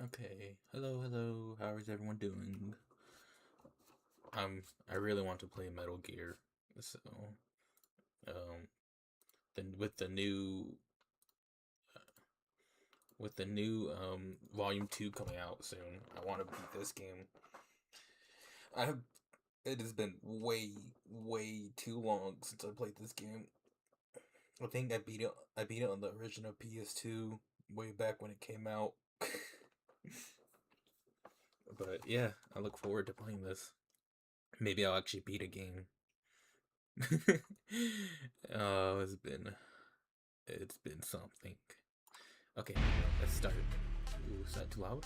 Okay. Hello. How is everyone doing? I really want to play Metal Gear, so um, then with the new Volume 2 coming out soon, I want to beat this game. I have. It has been way too long since I played this game. I think I beat it on the original PS2 way back when it came out. But yeah, I look forward to playing this. Maybe I'll actually beat a game. Oh, it's been something. Okay, let's start. Ooh, is that too loud?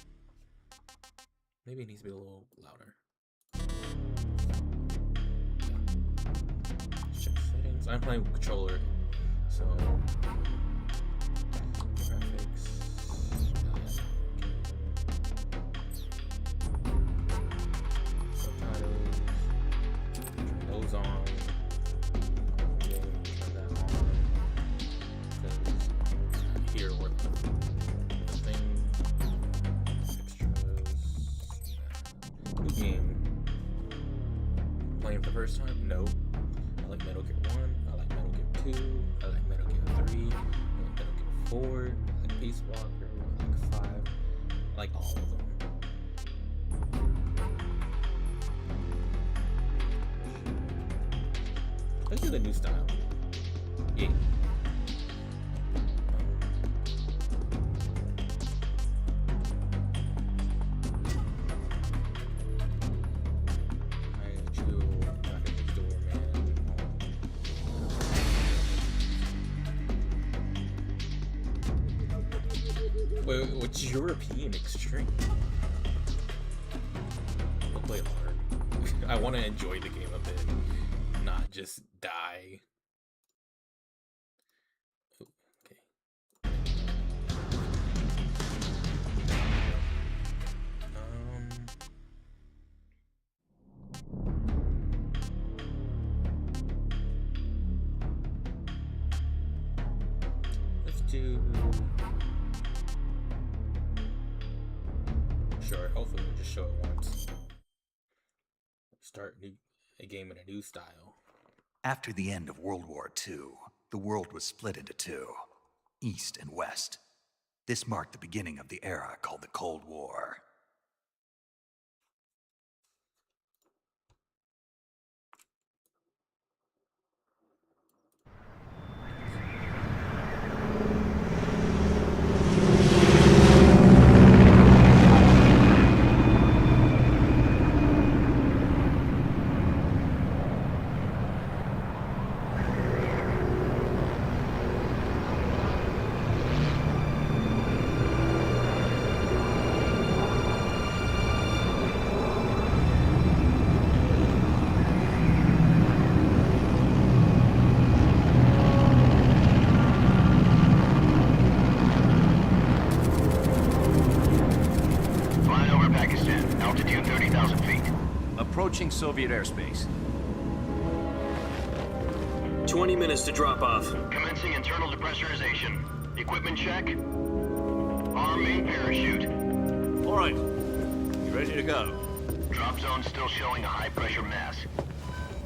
Maybe it needs to be a little louder. Yeah. Check settings. I'm playing with controller, so graphics. Subtitles. Turn those on. Turn that on. Because here we're the thing. Extras. New game. Playing for the first time? No. I like Metal Gear 1. I like Metal Gear 2. I like Metal Gear 3. I like Metal Gear 4. I like Peace Walker. I like 5. I like all of them. Let's do the new style. Yeah. Wait, what's European Extreme? I'll play hard. I want to enjoy the game a bit, not just die. Ooh, okay. Let's do. Sure, hopefully we'll just show it once. Start a game in a new style. After the end of World War II, the world was split into two, East and West. This marked the beginning of the era called the Cold War. Approaching Soviet airspace. 20 minutes to drop off. Commencing internal depressurization. Equipment check. Arm main parachute. All right. You ready to go? Drop zone still showing a high pressure mass.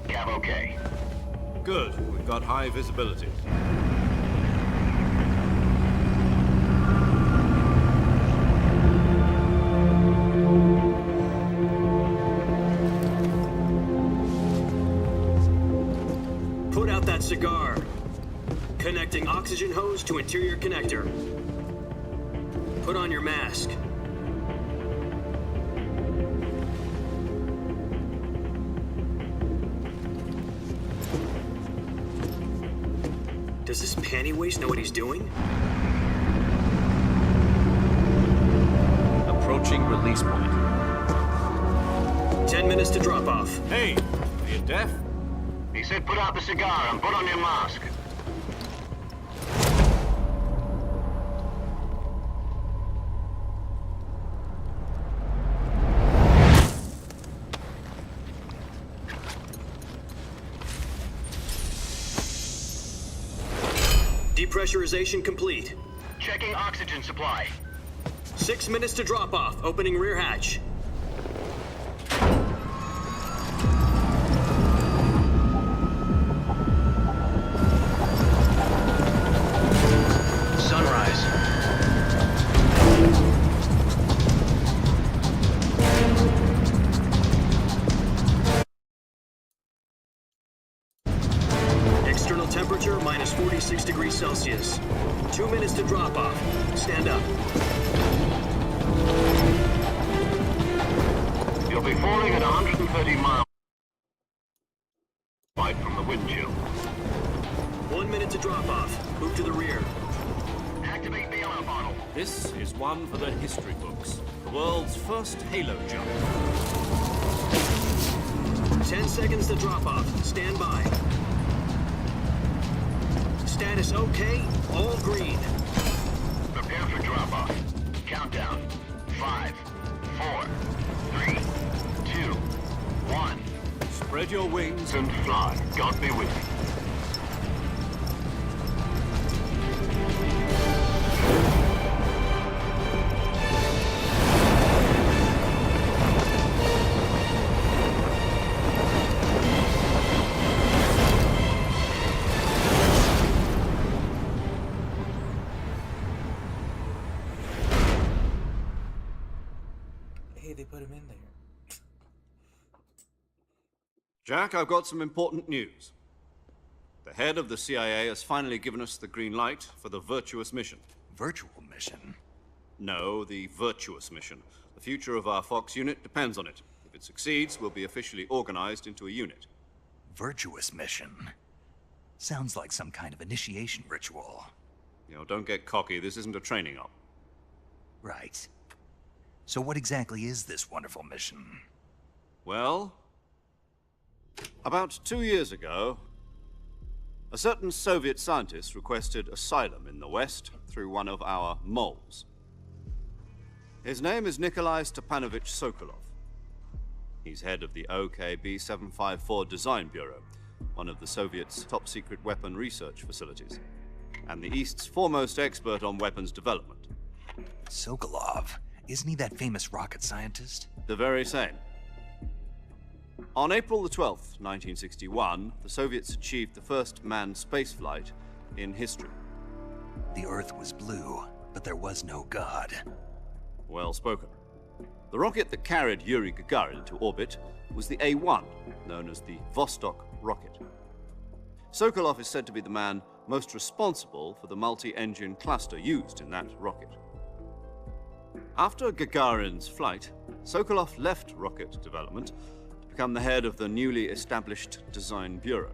Cav okay. Good. We've got high visibility. Put out that cigar. Connecting oxygen hose to interior connector. Put on your mask. Does this panty waste know what he's doing? Approaching release point. 10 minutes to drop off. Hey, are you deaf? He said put out the cigar and put on your mask. Depressurization complete. Checking oxygen supply. 6 minutes to drop off. Opening rear hatch. Sunrise. External temperature minus 46 degrees Celsius. 2 minutes to drop off. Stand up. You'll be falling at 130 miles wide from the wind chill. 1 minute to drop off. Move to the rear. Activate bailout bottle. This is one for the history books. The world's first halo jump. 10 seconds to drop off. Stand by. Status okay. All green. Prepare for drop-off. Countdown. 5, 4, 3, 2, 1. Spread your wings And fly. God be with you. Hey, they put him in there. Jack, I've got some important news. The head of the CIA has finally given us the green light for the virtuous mission. Virtual mission? No, the virtuous mission. The future of our Fox unit depends on it. If it succeeds, we'll be officially organized into a unit. Virtuous mission? Sounds like some kind of initiation ritual. You know, don't get cocky. This isn't a training op. Right. So what exactly is this wonderful mission? Well, about 2 years ago, a certain Soviet scientist requested asylum in the West through one of our moles. His name is Nikolai Stepanovich Sokolov. He's head of the OKB 754 Design Bureau, one of the Soviets' top-secret weapon research facilities, and the East's foremost expert on weapons development. Sokolov? Isn't he that famous rocket scientist? The very same. On April the 12th, 1961, the Soviets achieved the first manned spaceflight in history. The Earth was blue, but there was no God. Well spoken. The rocket that carried Yuri Gagarin into orbit was the A-1, known as the Vostok rocket. Sokolov is said to be the man most responsible for the multi-engine cluster used in that rocket. After Gagarin's flight, Sokolov left rocket development to become the head of the newly established Design Bureau.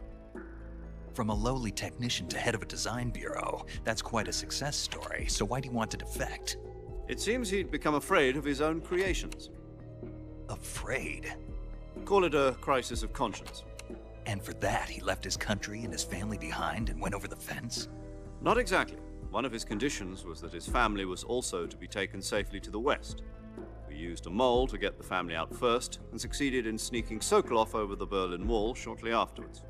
From a lowly technician to head of a design bureau, that's quite a success story, so why do you want to defect? It seems he'd become afraid of his own creations. Afraid? Call it a crisis of conscience. And for that, he left his country and his family behind and went over the fence? Not exactly. One of his conditions was that his family was also to be taken safely to the West. We used a mole to get the family out first and succeeded in sneaking Sokolov over the Berlin Wall shortly afterwards.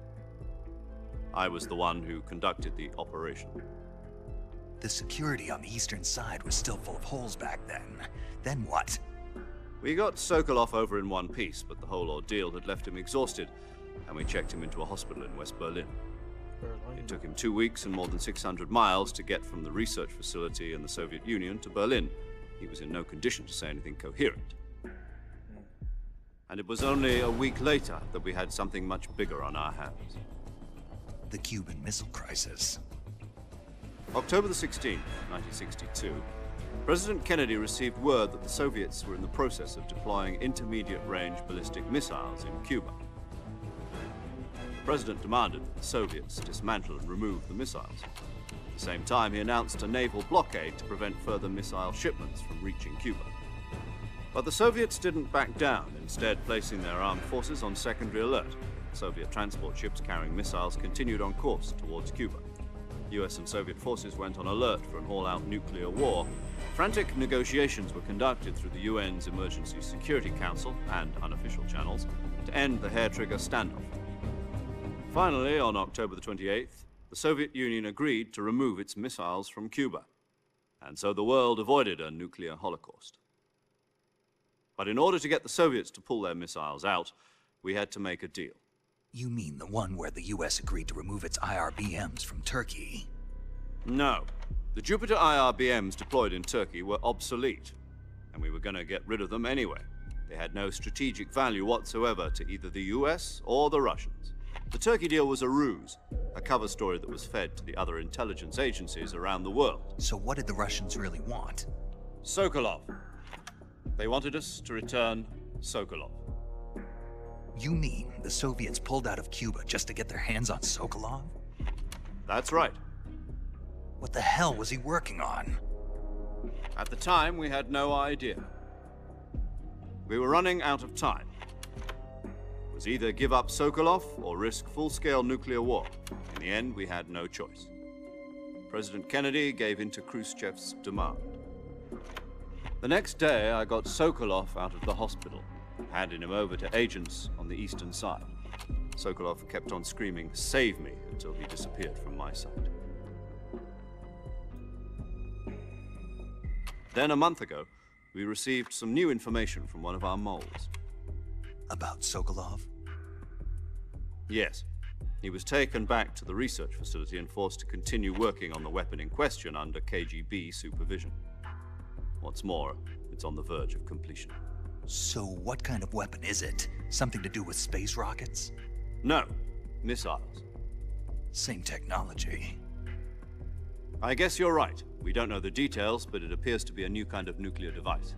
I was the one who conducted the operation. The security on the eastern side was still full of holes back then. Then what? We got Sokolov over in one piece, but the whole ordeal had left him exhausted, and we checked him into a hospital in West Berlin. It took him 2 weeks and more than 600 miles to get from the research facility in the Soviet Union to Berlin. He was in no condition to say anything coherent. And it was only a week later that we had something much bigger on our hands. The Cuban Missile Crisis. October the 16th, 1962, President Kennedy received word that the Soviets were in the process of deploying intermediate-range ballistic missiles in Cuba. The President demanded that the Soviets dismantle and remove the missiles. At the same time, he announced a naval blockade to prevent further missile shipments from reaching Cuba. But the Soviets didn't back down, instead placing their armed forces on secondary alert. Soviet transport ships carrying missiles continued on course towards Cuba. US and Soviet forces went on alert for an all-out nuclear war. Frantic negotiations were conducted through the UN's Emergency Security Council and unofficial channels to end the hair-trigger standoff. Finally, on October the 28th, the Soviet Union agreed to remove its missiles from Cuba. and so the world avoided a nuclear holocaust. But in order to get the Soviets to pull their missiles out, we had to make a deal. You mean the one where the US agreed to remove its IRBMs from Turkey? No. The Jupiter IRBMs deployed in Turkey were obsolete, and we were going to get rid of them anyway. They had no strategic value whatsoever to either the US or the Russians. The Turkey deal was a ruse, a cover story that was fed to the other intelligence agencies around the world. So what did the Russians really want? Sokolov. They wanted us to return Sokolov. You mean the Soviets pulled out of Cuba just to get their hands on Sokolov? That's right. What the hell was he working on? At the time, we had no idea. We were running out of time. It was either give up Sokolov or risk full-scale nuclear war. In the end, we had no choice. President Kennedy gave in to Khrushchev's demand. The next day, I got Sokolov out of the hospital, handing him over to agents on the eastern side. Sokolov kept on screaming, "Save me," until he disappeared from my sight. Then, a month ago, we received some new information from one of our moles. About Sokolov? Yes. He was taken back to the research facility and forced to continue working on the weapon in question under KGB supervision. What's more, it's on the verge of completion. So what kind of weapon is it? Something to do with space rockets? No, missiles. Same technology. I guess you're right. We don't know the details, but it appears to be a new kind of nuclear device.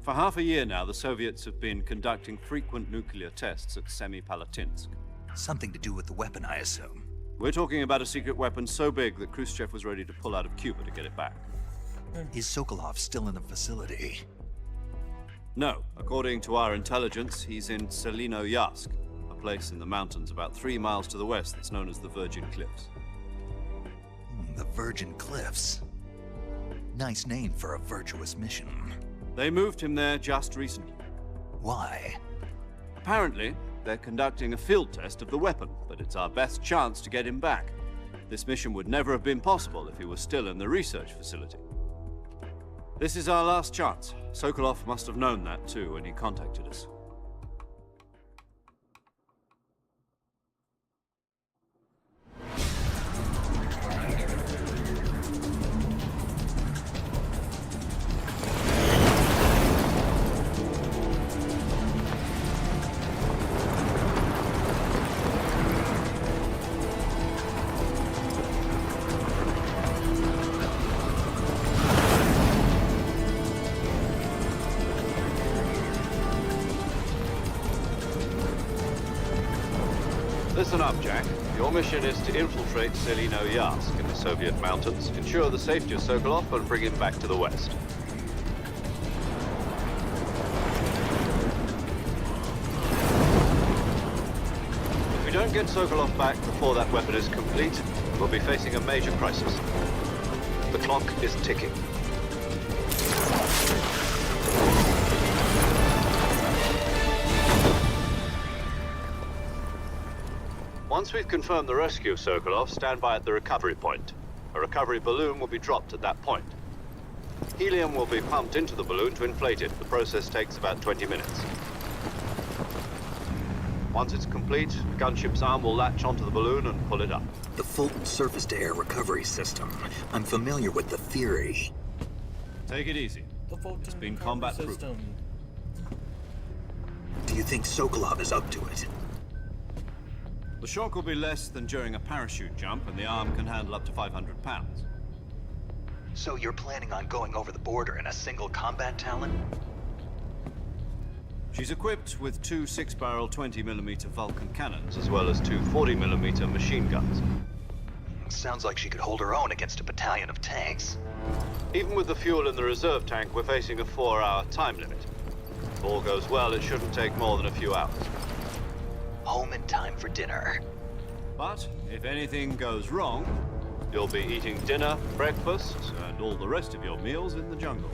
For half a year now, the Soviets have been conducting frequent nuclear tests at Semipalatinsk. Something to do with the weapon, I assume. We're talking about a secret weapon so big that Khrushchev was ready to pull out of Cuba to get it back. Is Sokolov still in the facility? No. According to our intelligence, he's in Selinoyarsk, a place in the mountains about 3 miles to the west that's known as the Virgin Cliffs. The Virgin Cliffs. Nice name for a virtuous mission. They moved him there just recently. Why? Apparently, they're conducting a field test of the weapon, but it's our best chance to get him back. This mission would never have been possible if he was still in the research facility. This is our last chance. Sokolov must have known that too when he contacted us. Listen up, Jack. Your mission is to infiltrate Selinoyarsk in the Soviet mountains, ensure the safety of Sokolov, and bring him back to the west. If we don't get Sokolov back before that weapon is complete, we'll be facing a major crisis. The clock is ticking. Once we've confirmed the rescue of Sokolov, stand by at the recovery point. A recovery balloon will be dropped at that point. Helium will be pumped into the balloon to inflate it. The process takes about 20 minutes. Once it's complete, the gunship's arm will latch onto the balloon and pull it up. The Fulton surface-to-air recovery system. I'm familiar with the theory. Take it easy. It's been combat-proven. Do you think Sokolov is up to it? The shock will be less than during a parachute jump, and the arm can handle up to 500 pounds. So you're planning on going over the border in a single combat Talon? She's equipped with 2 6-barrel 20mm Vulcan cannons, as well as 2 40mm machine guns. Sounds like she could hold her own against a battalion of tanks. Even with the fuel in the reserve tank, we're facing a 4-hour time limit. If all goes well, it shouldn't take more than a few hours. Home in time for dinner. But if anything goes wrong, you'll be eating dinner, breakfast, and all the rest of your meals in the jungle.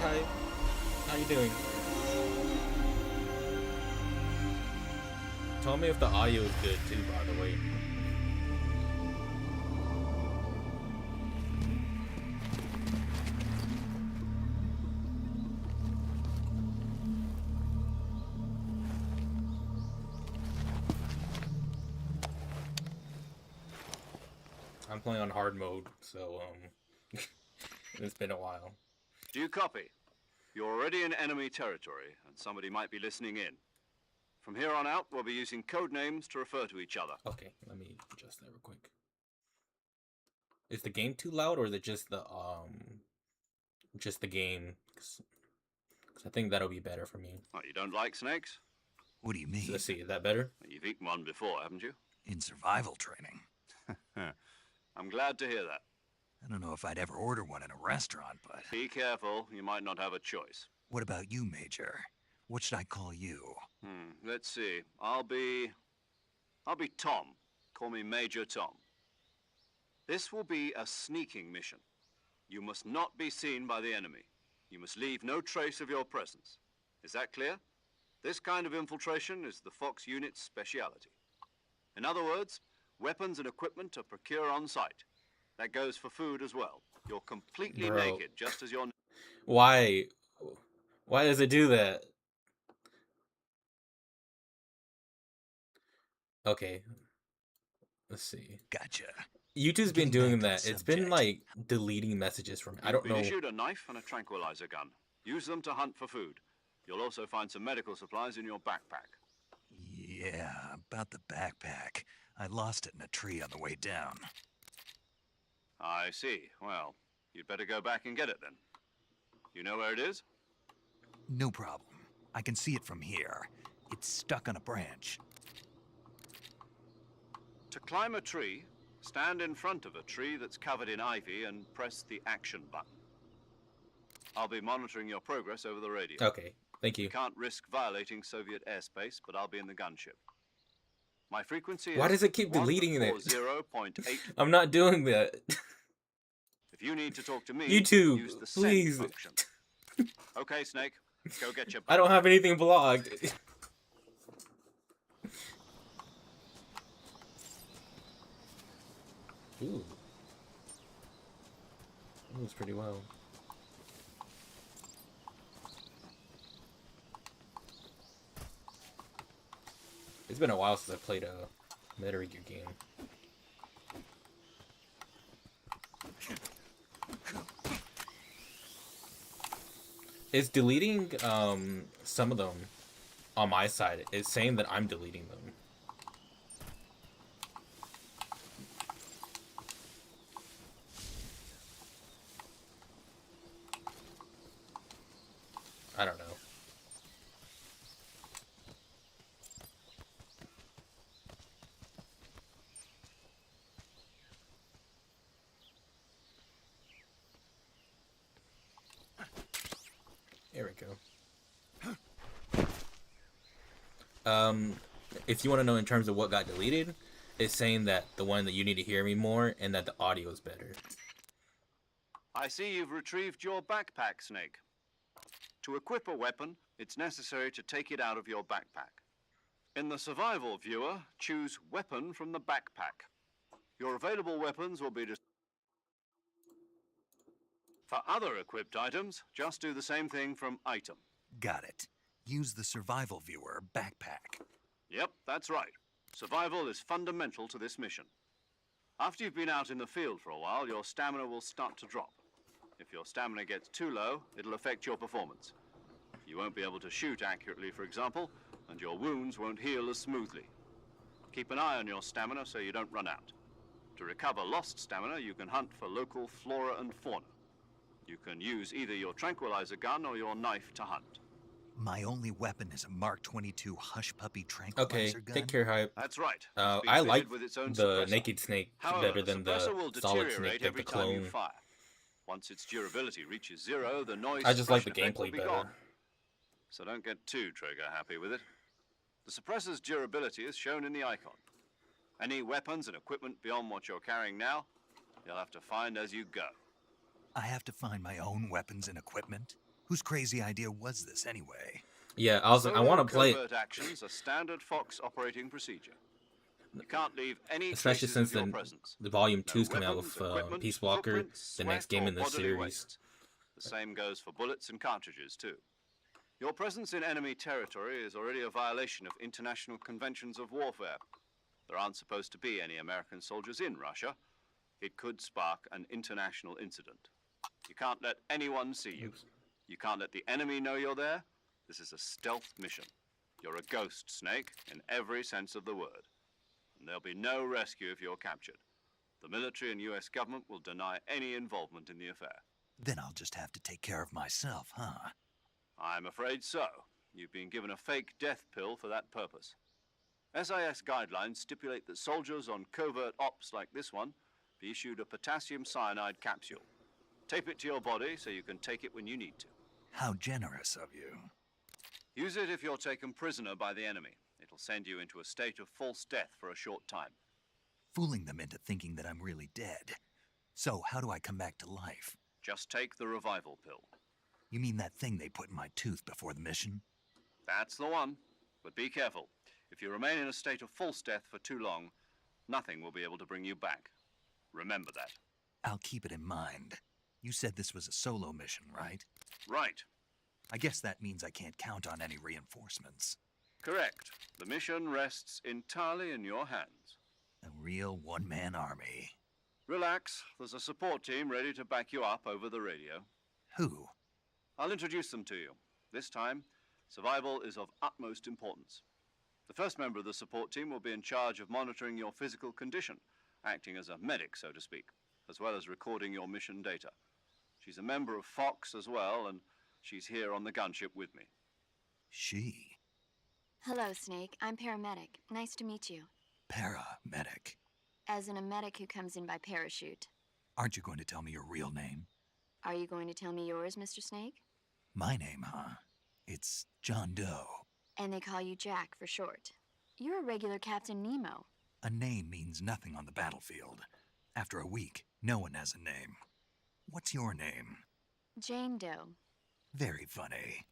hi. How you doing? Tell me if the audio is good too, by the way. I'm playing on hard mode, so it's been a while. Do you copy? You're already in enemy territory, and somebody might be listening in. From here on out, we'll be using code names to refer to each other. Okay, let me adjust that real quick. Is the game too loud, or is it just the game? Cause I think that'll be better for me. Oh, you don't like snakes? What do you mean? So let's see, is that better? You've eaten one before, haven't you? In survival training. I'm glad to hear that. I don't know if I'd ever order one in a restaurant, but... Be careful, you might not have a choice. What about you, Major? What should I call you? Let's see. I'll be Tom. Call me Major Tom. This will be a sneaking mission. You must not be seen by the enemy. You must leave no trace of your presence. Is that clear? This kind of infiltration is the Fox unit's speciality. In other words, weapons and equipment are procured on site. That goes for food as well. You're completely naked, just as you're... Why? Why does it do that? Okay. Let's see. Gotcha. YouTube's been doing that. It's been like deleting messages from me. I don't know. You've been issued a knife and a tranquilizer gun. Use them to hunt for food. You'll also find some medical supplies in your backpack. Yeah, about the backpack. I lost it in a tree on the way down. I see. Well, you'd better go back and get it then. You know where it is? No problem. I can see it from here. It's stuck on a branch. To climb a tree, stand in front of a tree that's covered in ivy and press the action button. I'll be monitoring your progress over the radio. Okay, thank you. Can't risk violating Soviet airspace, but I'll be in the gunship. My frequency Why is does it keep deleting it? 140.8. I'm not doing that. If you need to talk to me, YouTube, use the please. send function. Okay, Snake, go get your... I don't have anything blocked. Ooh. That moves pretty well. It's been a while since I played a Metal Gear game. It's deleting some of them on my side. It's saying that I'm deleting them. I don't know. There we go. If you want to know in terms of what got deleted, it's saying that the one that you need to hear me more and that the audio is better. I see you've retrieved your backpack, Snake. To equip a weapon, it's necessary to take it out of your backpack. In the survival viewer, choose Weapon from the backpack. Your available weapons will be... For other equipped items, just do the same thing from Item. Got it. Use the survival viewer backpack. Yep, that's right. Survival is fundamental to this mission. After you've been out in the field for a while, your stamina will start to drop. If your stamina gets too low, it'll affect your performance. You won't be able to shoot accurately, for example, and your wounds won't heal as smoothly. Keep an eye on your stamina so you don't run out. To recover lost stamina, you can hunt for local flora and fauna. You can use either your tranquilizer gun or your knife to hunt. My only weapon is a Mark 22 Hush Puppy tranquilizer gun. Take care, Hype. That's right. I like with its own the suppressor. Naked Snake However, better than the suppressor will Solid deteriorate Snake, like every the time you clone. fire. Once its durability reaches zero, the noise I just like the suppression effect will gameplay be better. gone. So don't get too trigger happy with it. The suppressor's durability is shown in the icon. Any weapons and equipment beyond what you're carrying now, you'll have to find as you go. I have to find my own weapons and equipment? Whose crazy idea was this anyway? Yeah, I was like, I want to play it, Covert actions are standard Fox operating procedure. You can't leave any especially traces since of your presence. the Volume No 2 is coming out weapons, with equipment, Peace Walker, footprints, the next sweat, game or in the bodily series. waste. The same goes for bullets and cartridges, too. Your presence in enemy territory is already a violation of international conventions of warfare. There aren't supposed to be any American soldiers in Russia. It could spark an international incident. You can't let anyone see you. You can't let the enemy know you're there. This is a stealth mission. You're a ghost, Snake, in every sense of the word. And there'll be no rescue if you're captured. The military and US government will deny any involvement in the affair. Then I'll just have to take care of myself, huh? I'm afraid so. You've been given a fake death pill for that purpose. SIS guidelines stipulate that soldiers on covert ops like this one be issued a potassium cyanide capsule. Tape it to your body so you can take it when you need to. How generous of you. Use it if you're taken prisoner by the enemy. It'll send you into a state of false death for a short time. Fooling them into thinking that I'm really dead. So how do I come back to life? Just take the revival pill. You mean that thing they put in my tooth before the mission? That's the one. But be careful. If you remain in a state of false death for too long, nothing will be able to bring you back. Remember that. I'll keep it in mind. You said this was a solo mission, right? Right. I guess that means I can't count on any reinforcements. Correct. The mission rests entirely in your hands. A real one-man army. Relax. There's a support team ready to back you up over the radio. Who? I'll introduce them to you. This time, survival is of utmost importance. The first member of the support team will be in charge of monitoring your physical condition, acting as a medic, so to speak, as well as recording your mission data. She's a member of Fox as well, and she's here on the gunship with me. She? Hello, Snake. I'm paramedic. Nice to meet you. Paramedic. As in a medic who comes in by parachute. Aren't you going to tell me your real name? Are you going to tell me yours, Mr. Snake? My name, huh? It's John Doe. And they call you Jack for short. You're a regular Captain Nemo. A name means nothing on the battlefield. After a week, no one has a name. What's your name? Jane Doe. Very funny.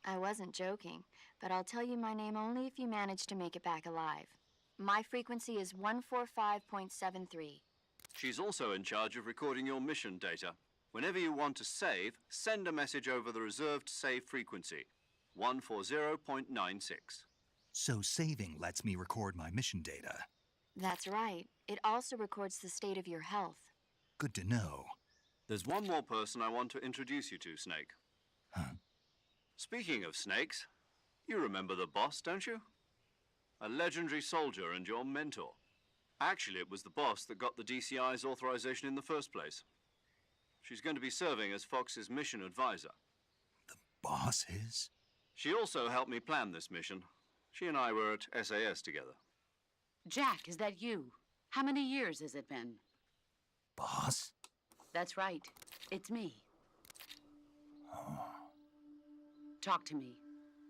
I wasn't joking, but I'll tell you my name only if you manage to make it back alive. My frequency is 145.73. She's also in charge of recording your mission data. Whenever you want to save, send a message over the reserved save frequency, 140.96. So saving lets me record my mission data. That's right. It also records the state of your health. Good to know. There's one more person I want to introduce you to, Snake. Huh? Speaking of snakes, you remember the boss, don't you? A legendary soldier and your mentor. Actually, it was the boss that got the DCI's authorization in the first place. She's going to be serving as Fox's mission advisor. The boss is? She also helped me plan this mission. She and I were at SAS together. Jack, is that you? How many years has it been? Boss? That's right. It's me. Oh. Talk to me.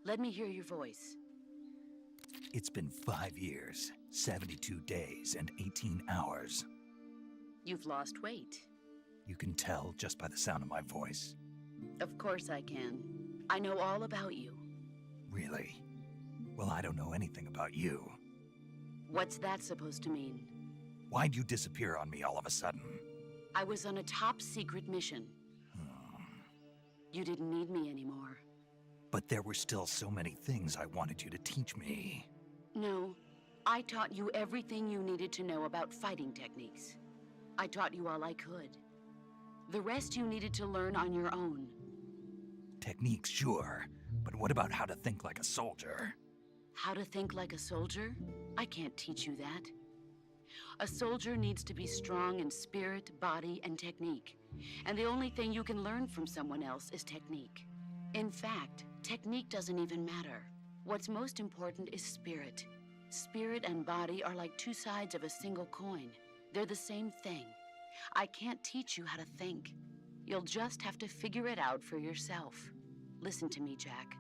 Let me hear your voice. It's been 5 years, 72 days, and 18 hours. You've lost weight. You can tell just by the sound of my voice. Of course I can. I know all about you. Really? Well, I don't know anything about you. What's that supposed to mean? Why'd you disappear on me all of a sudden? I was on a top-secret mission. You didn't need me anymore. But there were still so many things I wanted you to teach me. No, I taught you everything you needed to know about fighting techniques. I taught you all I could. The rest you needed to learn on your own. Techniques, sure. But what about how to think like a soldier? How to think like a soldier? I can't teach you that. A soldier needs to be strong in spirit, body, and technique. And the only thing you can learn from someone else is technique. In fact, technique doesn't even matter. What's most important is spirit. Spirit and body are like two sides of a single coin. They're the same thing. I can't teach you how to think. You'll just have to figure it out for yourself. Listen to me, Jack.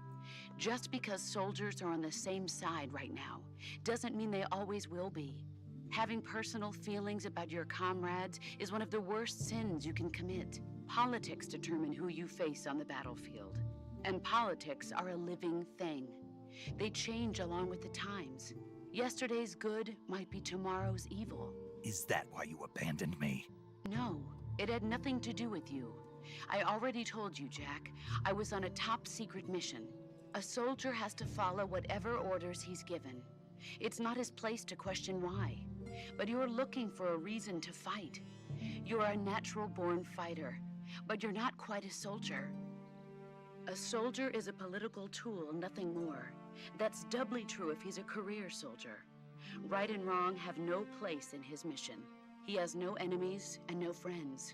Just because soldiers are on the same side right now doesn't mean they always will be. Having personal feelings about your comrades is one of the worst sins you can commit. Politics determine who you face on the battlefield. And politics are a living thing. They change along with the times. Yesterday's good might be tomorrow's evil. Is that why you abandoned me? No, it had nothing to do with you. I already told you, Jack. I was on a top-secret mission. A soldier has to follow whatever orders he's given. It's not his place to question why. But you're looking for a reason to fight. You're a natural-born fighter, but you're not quite a soldier. A soldier is a political tool, nothing more. That's doubly true if he's a career soldier. Right and wrong have no place in his mission. He has no enemies and no friends.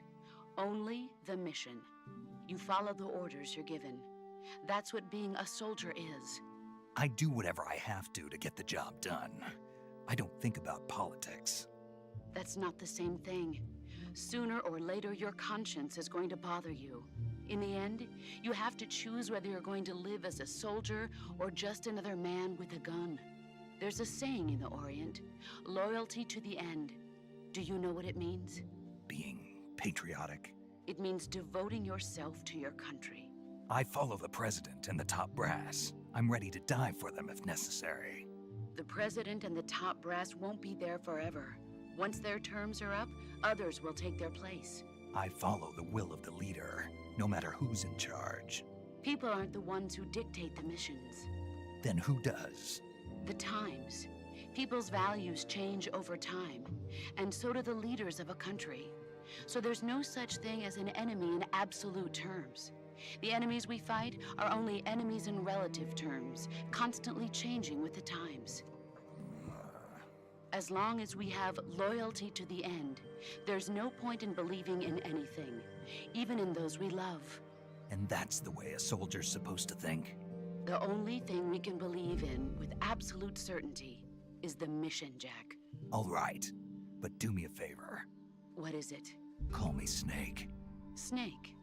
Only the mission. You follow the orders you're given. That's what being a soldier is. I do whatever I have to get the job done. I don't think about politics. That's not the same thing. Sooner or later, your conscience is going to bother you. In the end, you have to choose whether you're going to live as a soldier or just another man with a gun. There's a saying in the Orient, loyalty to the end. Do you know what it means? Being patriotic. It means devoting yourself to your country. I follow the president and the top brass. I'm ready to die for them if necessary. The president and the top brass won't be there forever. Once their terms are up, others will take their place. I follow the will of the leader, no matter who's in charge. People aren't the ones who dictate the missions. Then who does? The times. People's values change over time, and so do the leaders of a country. So there's no such thing as an enemy in absolute terms. The enemies we fight are only enemies in relative terms, constantly changing with the times. As long as we have loyalty to the end, there's no point in believing in anything, even in those we love. And that's the way a soldier's supposed to think? The only thing we can believe in with absolute certainty is the mission, Jack. All right, but do me a favor. What is it? Call me Snake. Snake.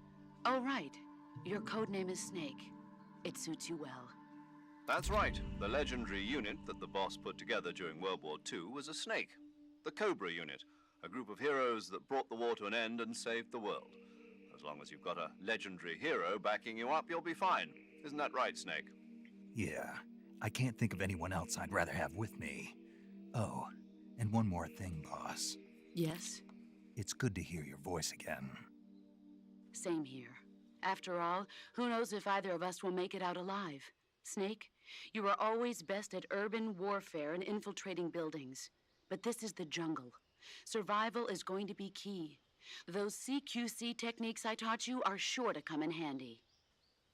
Oh, right. Your codename is Snake. It suits you well. That's right. The legendary unit that the boss put together during World War II was a snake. The Cobra unit, a group of heroes that brought the war to an end and saved the world. As long as you've got a legendary hero backing you up, you'll be fine. Isn't that right, Snake? Yeah, I can't think of anyone else I'd rather have with me. Oh, and one more thing, boss. Yes? It's good to hear your voice again. Same here. After all, who knows if either of us will make it out alive? Snake, you are always best at urban warfare and infiltrating buildings. But this is the jungle. Survival is going to be key. Those CQC techniques I taught you are sure to come in handy.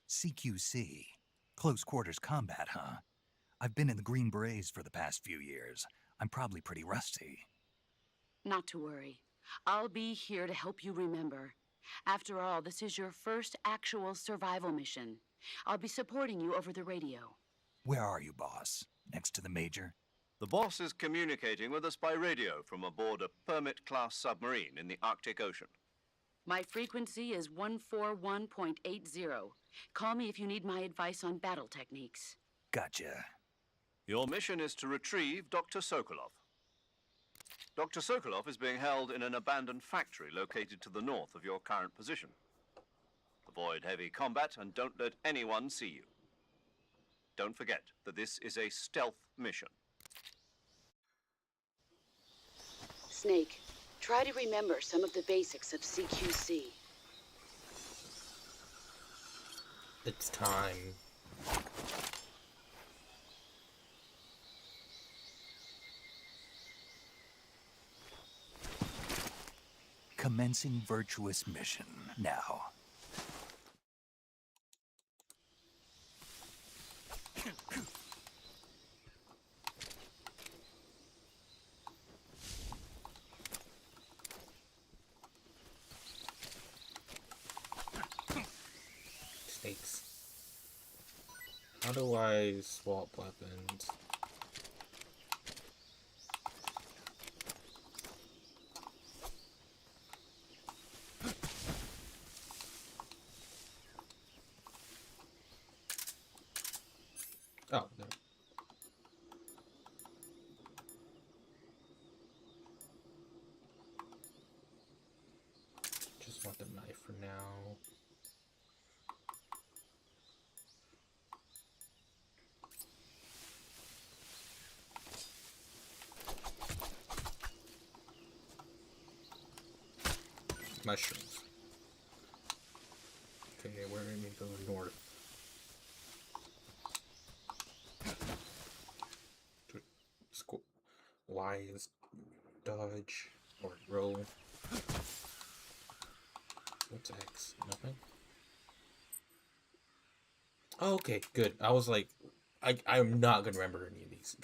CQC? Close quarters combat, huh? I've been in the Green Berets for the past few years. I'm probably pretty rusty. Not to worry. I'll be here to help you remember. After all, this is your first actual survival mission. I'll be supporting you over the radio. Where are you, boss? Next to the Major? The boss is communicating with us by radio from aboard a Permit-class submarine in the Arctic Ocean. My frequency is 141.80. Call me if you need my advice on battle techniques. Gotcha. Your mission is to retrieve Dr. Sokolov. Dr. Sokolov is being held in an abandoned factory located to the north of your current position. Avoid heavy combat and don't let anyone see you. Don't forget that this is a stealth mission. Snake, try to remember some of the basics of CQC. It's time. Commencing virtuous mission now. Snakes. How do I swap weapons? Oh, there. Just want the knife for now. Mushrooms. Okay, where do we go north? Y is dodge or roll. What's X? Nothing. Oh, okay, good. I was like, I'm not gonna remember any of these.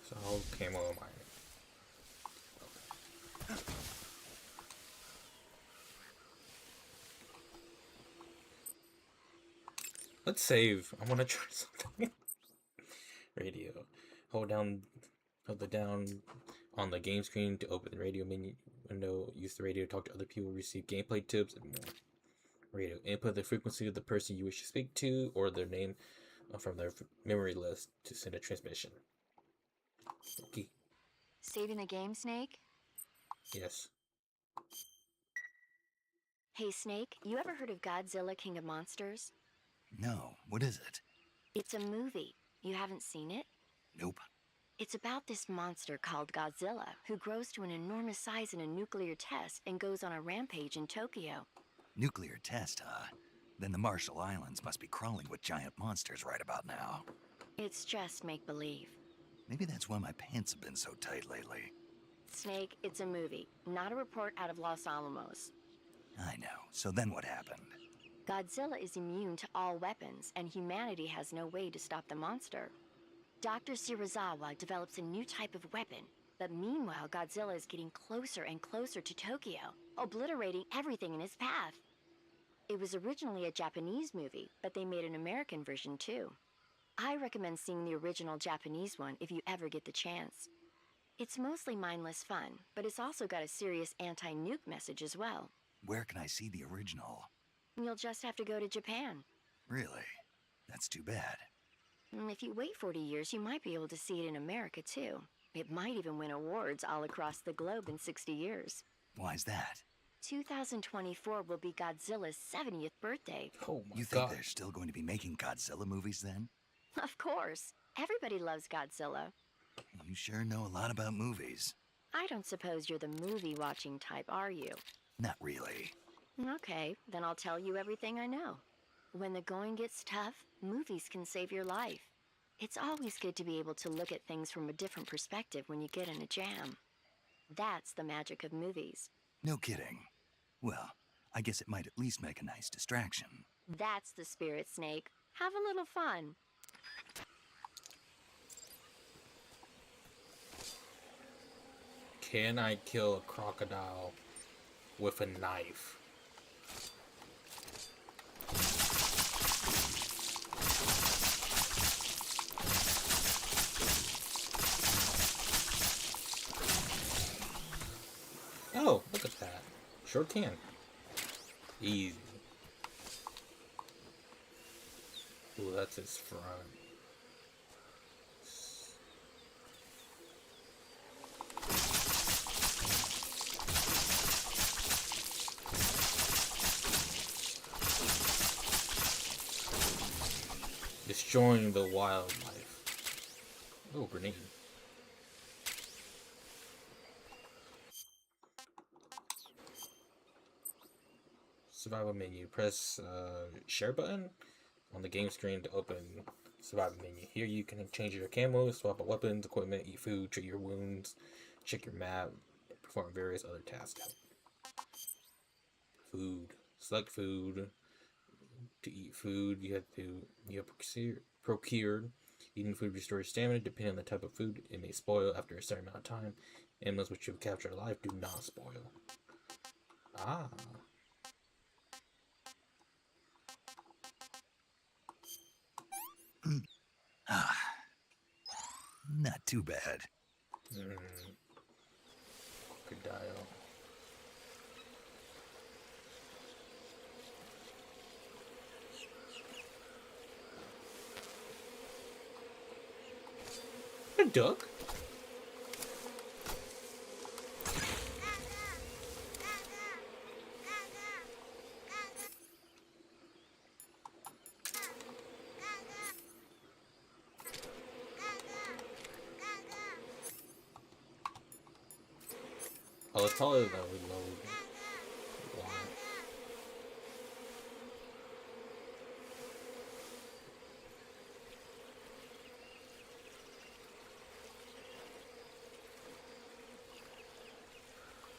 So I'll camo mine. Let's save. I want to try something. Radio. Hold the down on the game screen to open the radio menu window. Use the radio to talk to other people, receive gameplay tips, and more. Radio. Input the frequency of the person you wish to speak to or their name from their memory list to send a transmission. Okay. Saving the game, Snake? Yes. Hey, Snake, you ever heard of Godzilla, King of Monsters? No, what is it? It's a movie. You haven't seen it? Nope. It's about this monster called Godzilla, who grows to an enormous size in a nuclear test and goes on a rampage in Tokyo. Nuclear test, huh? Then the Marshall Islands must be crawling with giant monsters right about now. It's just make-believe. Maybe that's why my pants have been so tight lately. Snake, it's a movie, not a report out of Los Alamos. I know. So then what happened? Godzilla is immune to all weapons, and humanity has no way to stop the monster. Dr. Shirazawa develops a new type of weapon, but meanwhile Godzilla is getting closer and closer to Tokyo, obliterating everything in his path. It was originally a Japanese movie, but they made an American version too. I recommend seeing the original Japanese one if you ever get the chance. It's mostly mindless fun, but it's also got a serious anti-nuke message as well. Where can I see the original? You'll just have to go to Japan. Really? That's too bad. If you wait 40 years, you might be able to see it in America too. It might even win awards all across the globe in 60 years. Why's that? 2024 will be Godzilla's 70th birthday. Oh my You think god. they're still going to be making Godzilla movies then? Of course. Everybody loves Godzilla. You sure know a lot about movies. I don't suppose you're the movie-watching type, are you? Not really. Okay, then I'll tell you everything I know. When the going gets tough, movies can save your life. It's always good to be able to look at things from a different perspective when you get in a jam. That's the magic of movies. No kidding. Well, I guess it might at least make a nice distraction. That's the spirit, Snake. Have a little fun. Can I kill a crocodile with a knife? Oh, look at that. Sure can. Easy. Ooh, that's his front. Destroying the wildlife. Oh, grenade. Survival menu. Press share button on the game screen to open survival menu. Here you can change your camo, swap out weapons, equipment, eat food, treat your wounds, check your map, perform various other tasks. Food. Select food. To eat food, you have procured. Eating food restores stamina. Depending on the type of food, it may spoil after a certain amount of time. Animals which you have captured alive do not spoil. Ah. Not too bad. Crocodile. A duck? Oh, it's probably that we load. Wow.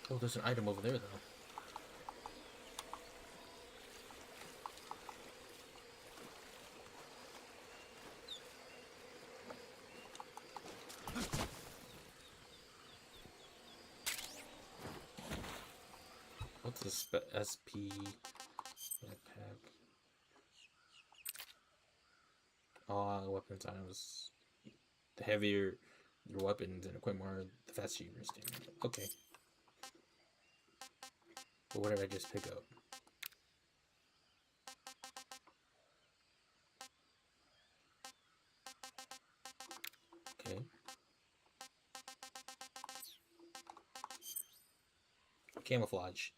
Oh, there's an item over there, though. What's this SP backpack? All weapons items. The heavier your weapons and equipment are, the faster you restain. Okay. But what did I just pick up? Okay. Camouflage.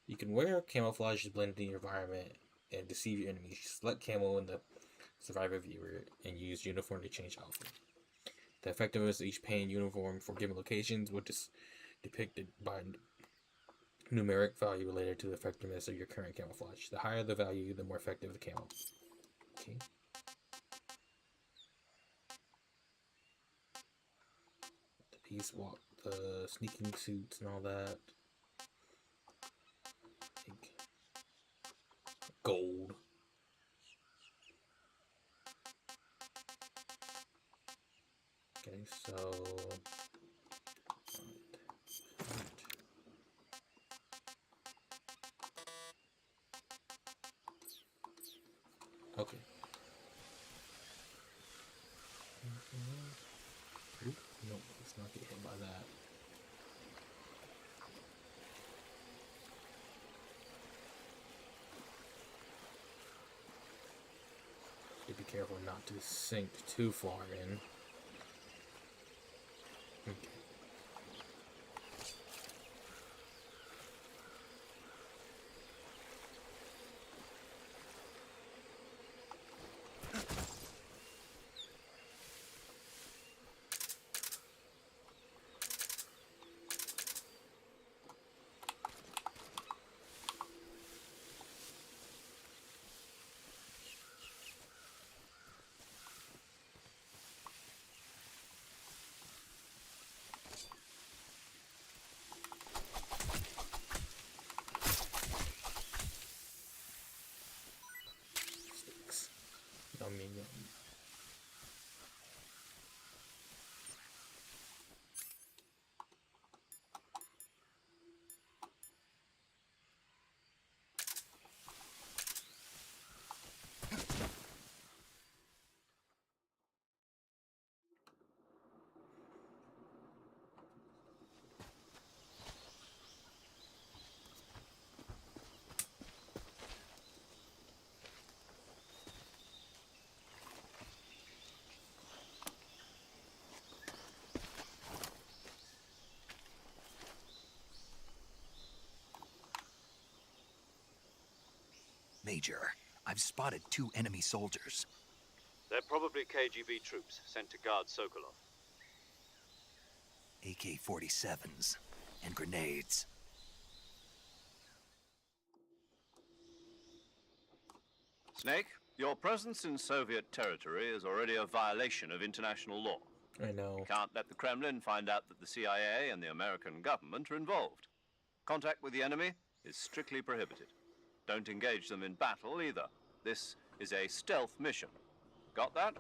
You can wear camouflage to blend in your environment and deceive your enemies. Select camo in the survivor viewer and use uniform to change outfit. The effectiveness of each paint uniform for given locations will just depicted by numeric value related to the effectiveness of your current camouflage. The higher the value, the more effective the camo. Okay. The peace walk, the sneaking suits and all that. Gold. Okay, so okay. Oop, no, let's not get hit by that. Be careful not to sink too far in. Okay. Yummy, yum. Major, I've spotted 2 enemy soldiers. They're probably KGB troops sent to guard Sokolov. AK-47s and grenades. Snake, your presence in Soviet territory is already a violation of international law. I know. You can't let the Kremlin find out that the CIA and the American government are involved. Contact with the enemy is strictly prohibited. Don't engage them in battle either. This is a stealth mission. Got that?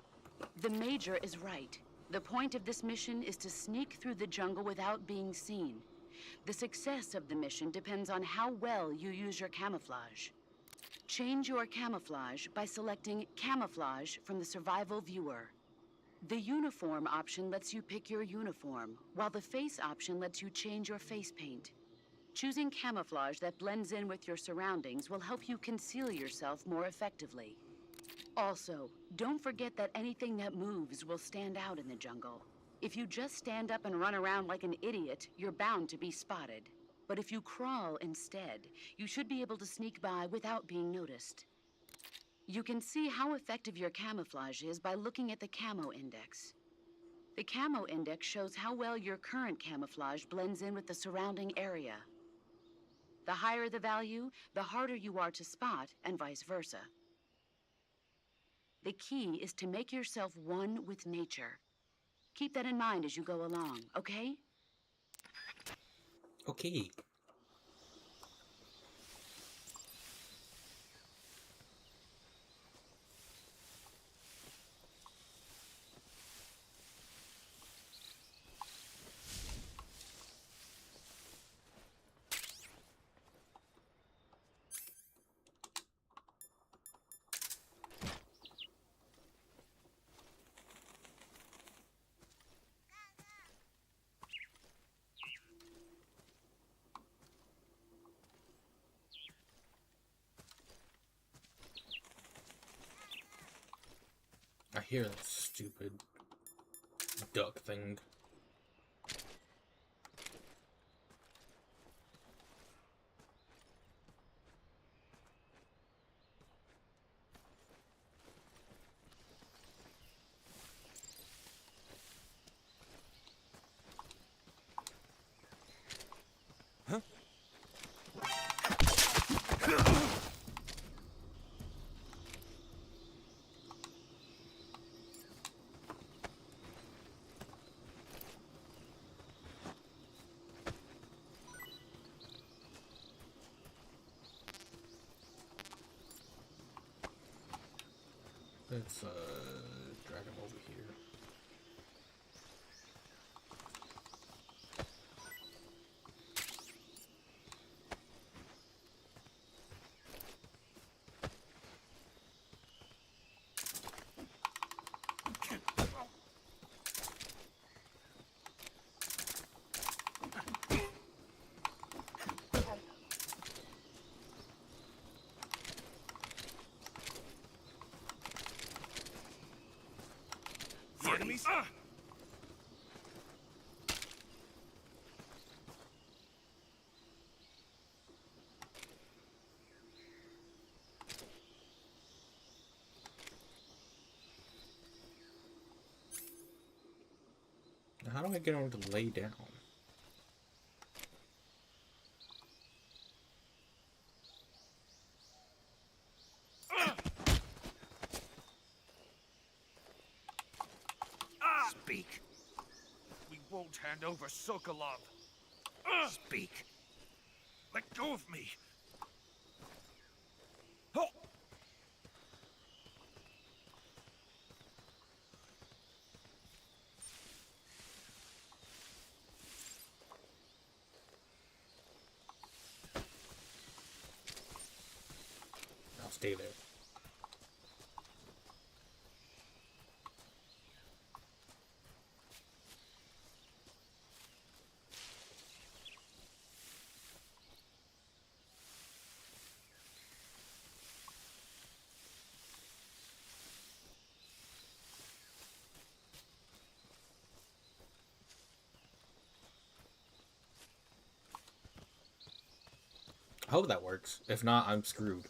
The Major is right. The point of this mission is to sneak through the jungle without being seen. The success of the mission depends on how well you use your camouflage. Change your camouflage by selecting Camouflage from the Survival Viewer. The Uniform option lets you pick your uniform, while the Face option lets you change your face paint. Choosing camouflage that blends in with your surroundings will help you conceal yourself more effectively. Also, don't forget that anything that moves will stand out in the jungle. If you just stand up and run around like an idiot, you're bound to be spotted. But if you crawl instead, you should be able to sneak by without being noticed. You can see how effective your camouflage is by looking at the camo index. The camo index shows how well your current camouflage blends in with the surrounding area. The higher the value, the harder you are to spot, and vice versa. The key is to make yourself one with nature. Keep that in mind as you go along, okay? Okay. I hear that stupid duck thing. Let's drag him over here. Enemies? Now, how do I get him to lay down? Speak. We won't hand over Sokolov. Speak. Let go of me. Oh! I'll stay there. I hope that works. If not, I'm screwed.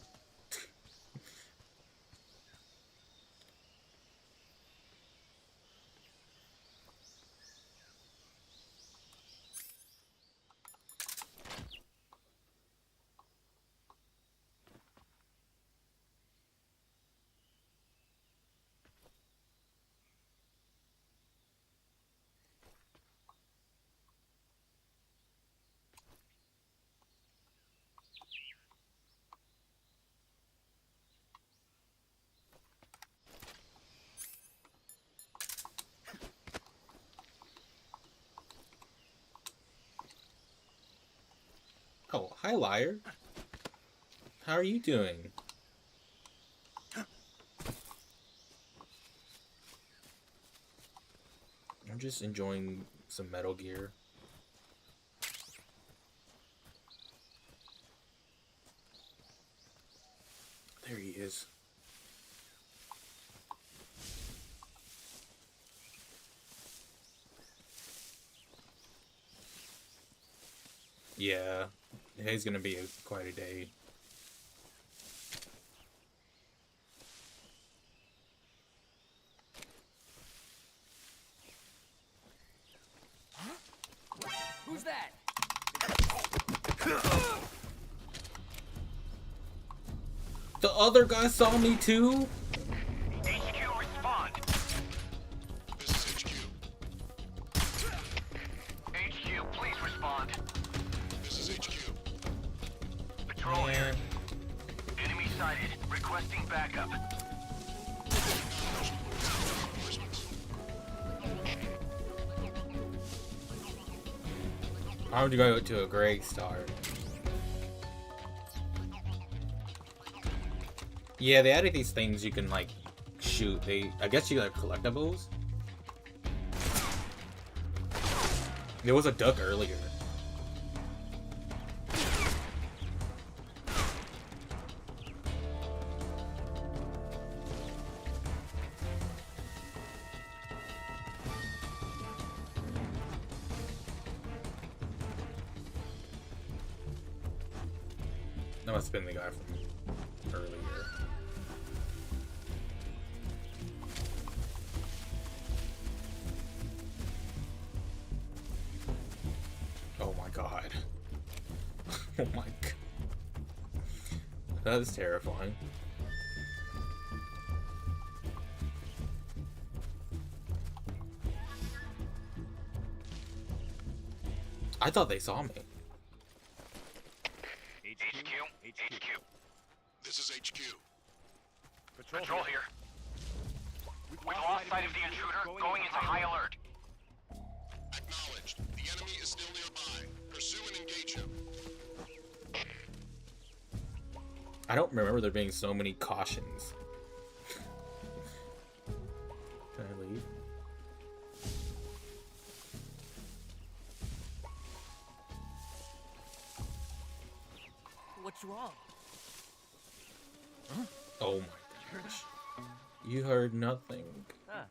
Oh, hi, liar. How are you doing? I'm just enjoying some Metal Gear. There he is. Yeah, today's gonna be quite a day. Who's that? The other guy saw me too? HQ, respond. This is HQ. HQ, please respond. This is HQ. Patrol here. Enemy sighted. Requesting backup. How would you go to a great start? Yeah, they added these things you can like shoot. I guess you like collectibles. There was a duck earlier. That must have been the guy from earlier. Oh my god. Oh my god. That is terrifying. I thought they saw me. HQ. This is HQ. Patrol here. We've lost sight of the intruder. Going into high alert. Acknowledged. The enemy is still nearby. Pursue and engage him. I don't remember there being so many cautions. Can I leave? What's wrong? Oh my gosh. You heard nothing. Huh.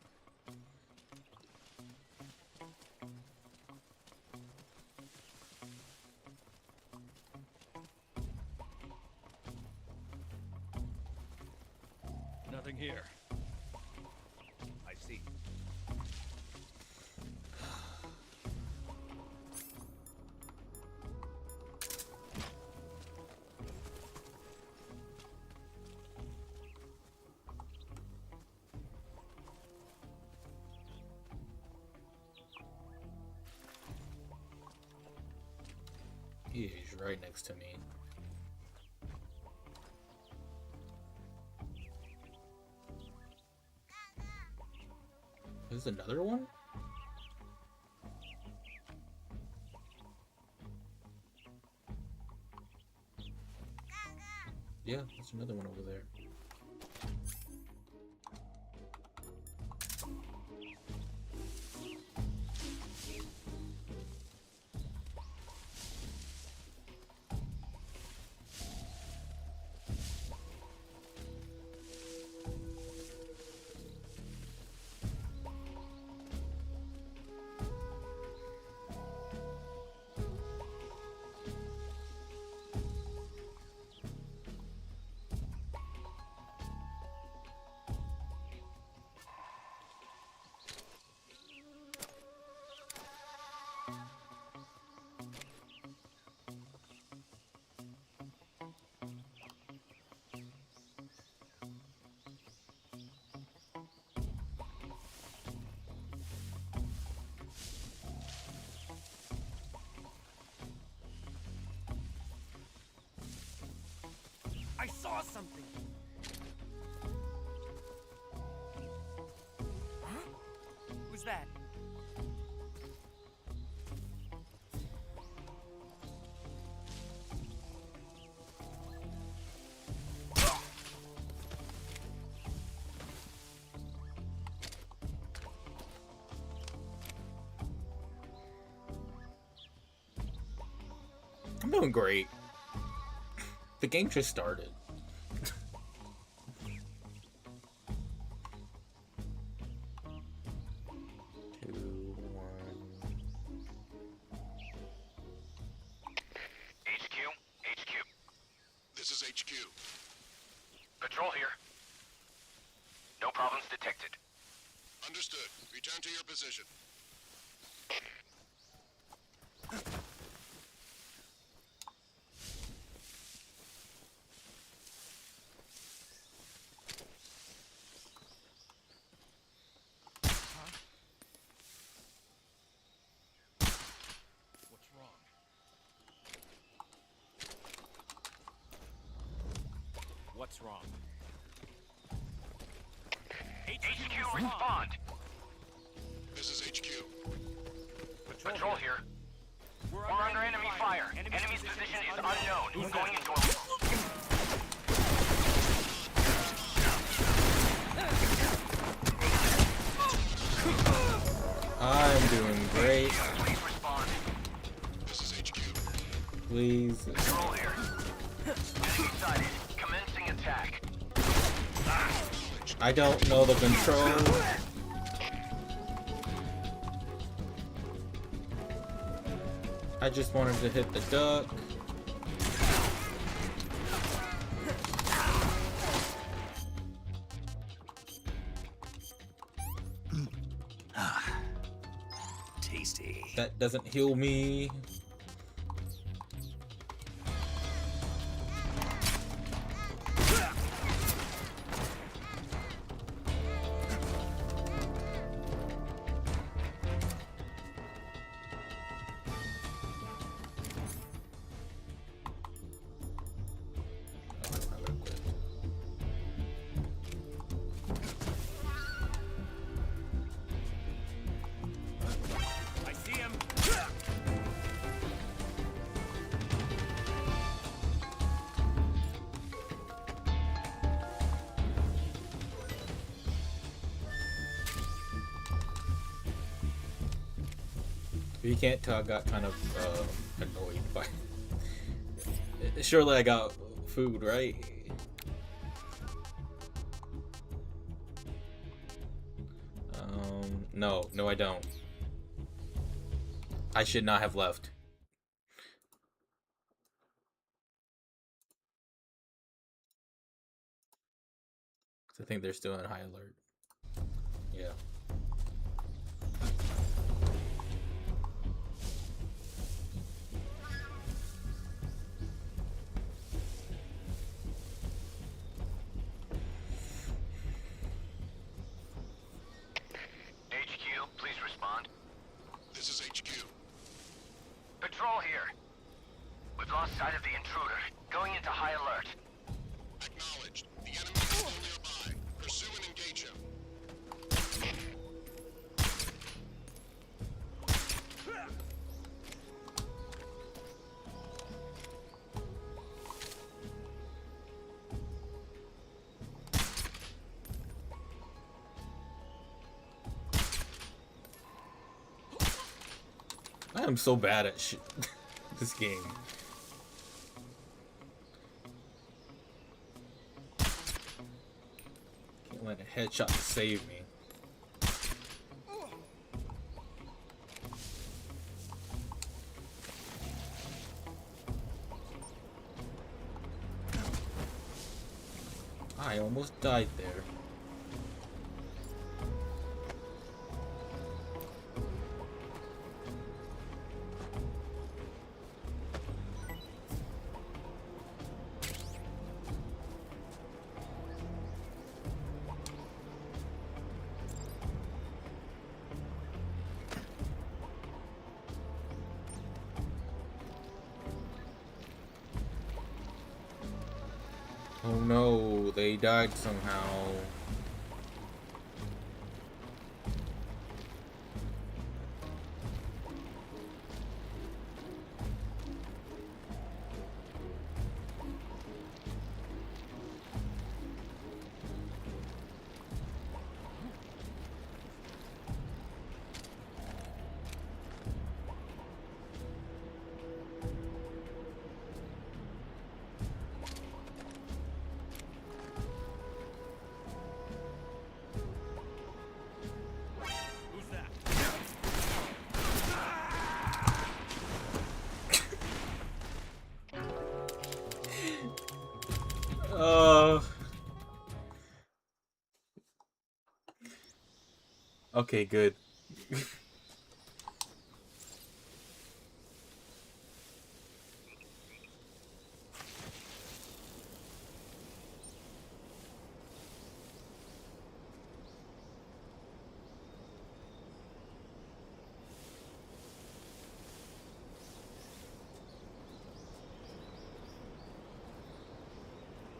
Nothing here. I see. He's right next to me. There's another one? Yeah, there's another one over there. I saw something. Huh? Who's that? I'm doing great. The game just started. Patrol here. No problems detected. Understood. Return to your position. What's wrong? What's wrong? HQ, respond. This is HQ. Patrol here. We're under enemy fire. Enemy's position is unknown. Going into a... I'm doing great. Please respond. This is HQ. Please. Patrol here. Enemy sighted. Commencing attack. I don't know the control. I just wanted to hit the duck. Tasty. That doesn't heal me. I see him. If you can't tell, I got kind of annoyed by. Surely I got food, right? No, I don't. I should not have left. I think they're still in high alert. Yeah. HQ, please respond. This is HQ. Patrol here. We've lost sight of the intruder. Going into high alert. Acknowledged. The enemy is still nearby. Pursue and engage him. I am so bad at this game. Can't let a headshot save me. I almost died there. Oh no, they died somehow. Okay, good.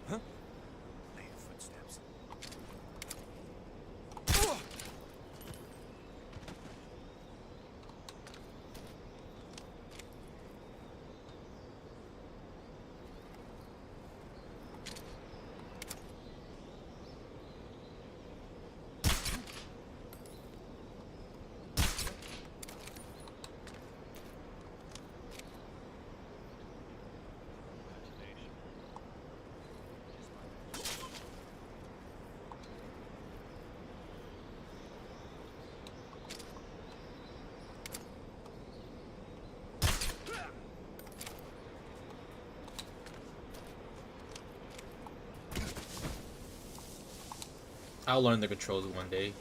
Later footsteps. I'll learn the controls one day.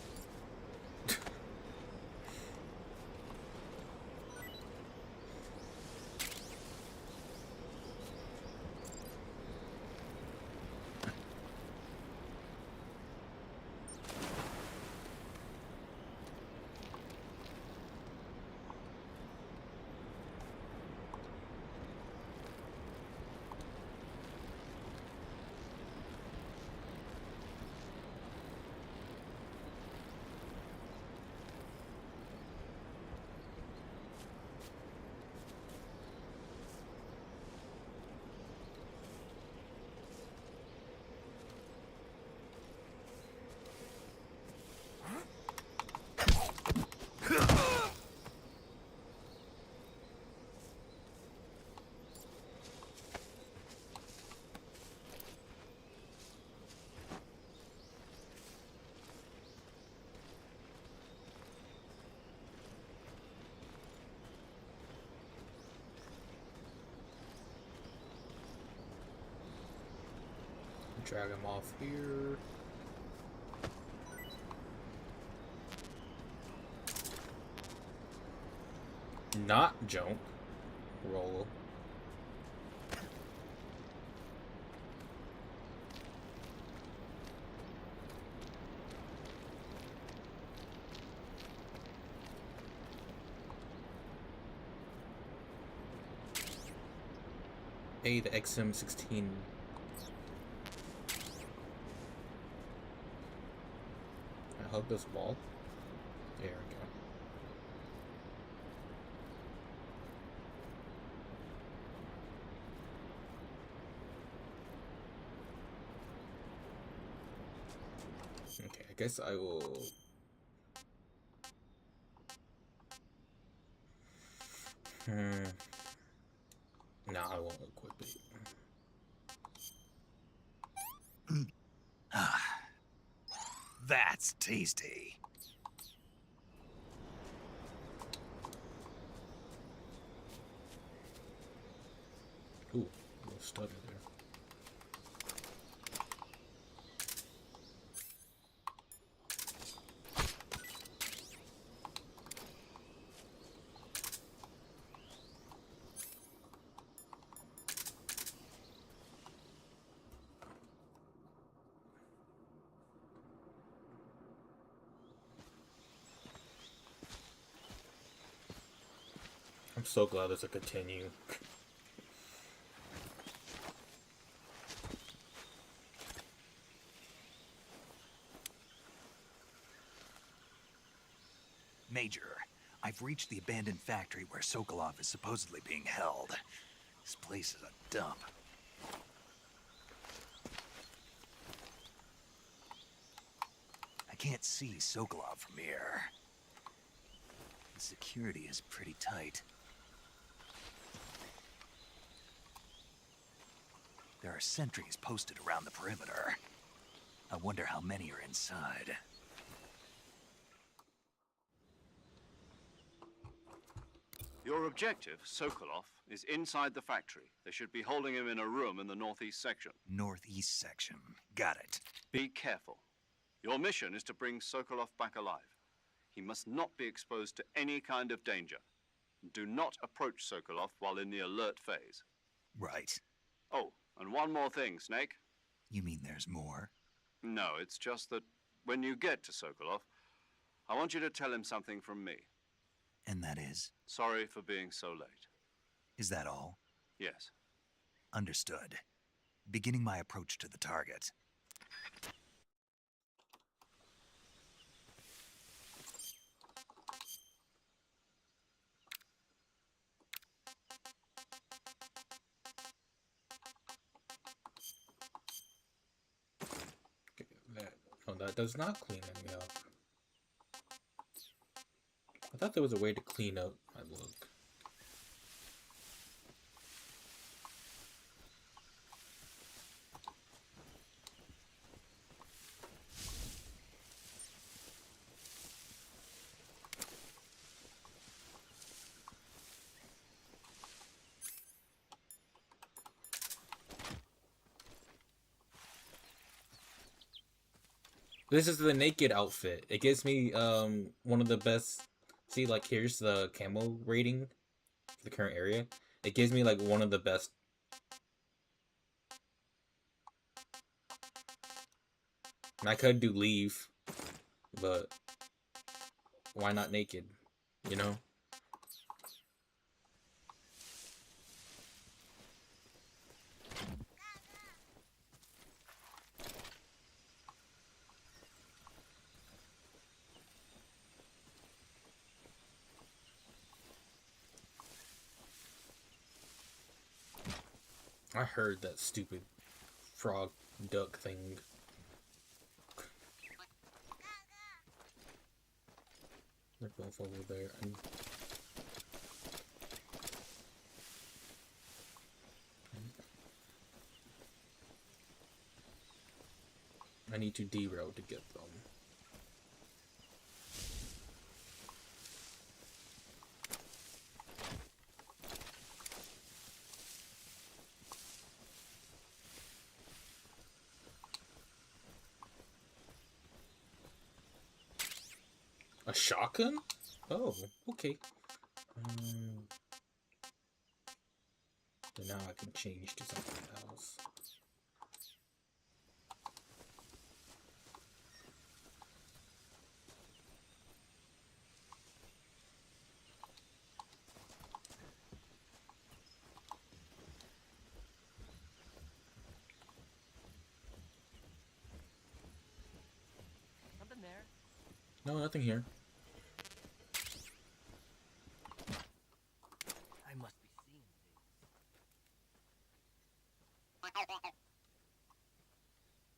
Drag him off here. Not jump. Roll. A, the XM16. I hug this wall. There we go. Okay, I guess I will. No, I won't equip it. That's tasty. Ooh, a little stutter there. I'm so glad there's a continue. Major, I've reached the abandoned factory where Sokolov is supposedly being held. This place is a dump. I can't see Sokolov from here. The security is pretty tight. There are sentries posted around the perimeter. I wonder how many are inside. Your objective, Sokolov, is inside the factory. They should be holding him in a room in the northeast section. Northeast section. Got it. Be careful. Your mission is to bring Sokolov back alive. He must not be exposed to any kind of danger. Do not approach Sokolov while in the alert phase. Right. Oh, and one more thing, Snake. You mean there's more? No, it's just that when you get to Sokolov, I want you to tell him something from me. And that is? Sorry for being so late. Is that all? Yes. Understood. Beginning my approach to the target. That does not clean me up. I thought there was a way to clean up my look. This is the naked outfit. It gives me one of the best. See, like, here's the camo rating for the current area. It gives me like one of the best. And I could do leave, but why not naked? You know? I heard that stupid frog duck thing. They're both over there. I need to derail to get them. A shotgun? Oh, okay. So now I can change to something else. Something there? No, nothing here. I must be seeing things.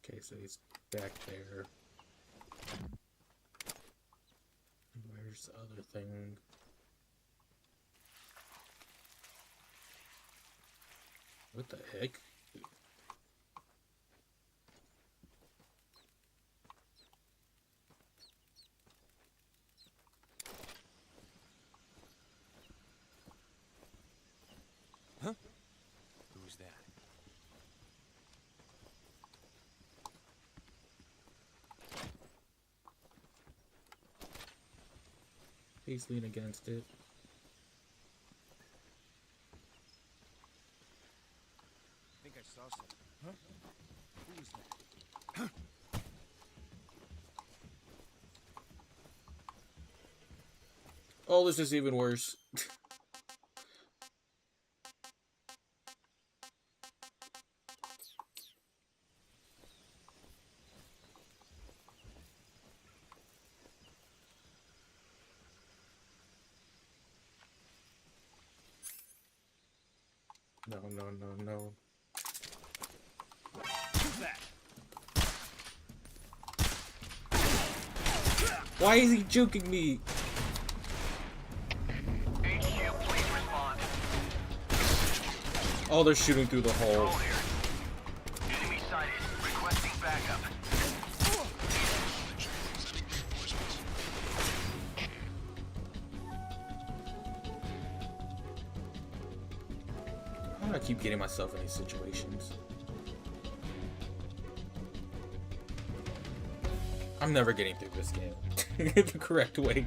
Okay, so he's back there. Where's the other thing? What the heck? Huh? Who's that? Please lean against it. I think I saw something. Huh? Who was that? Oh, this is even worse. No, no, no, no. Who's that? Why is he juking me? HQ, please respond. Oh, they're shooting through the hole. Control here. Enemy sighted. Requesting backup. Sending reinforcements. Why do I keep getting myself in these situations? I'm never getting through this game. the correct way.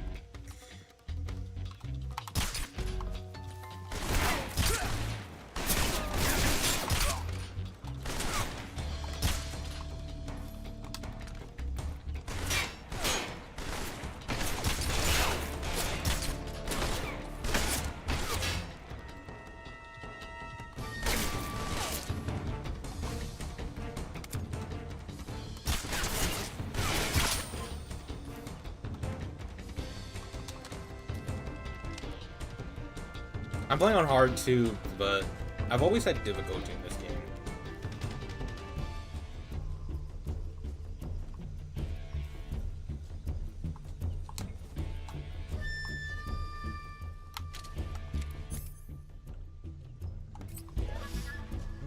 I'm playing on hard too, but I've always had difficulty in this game.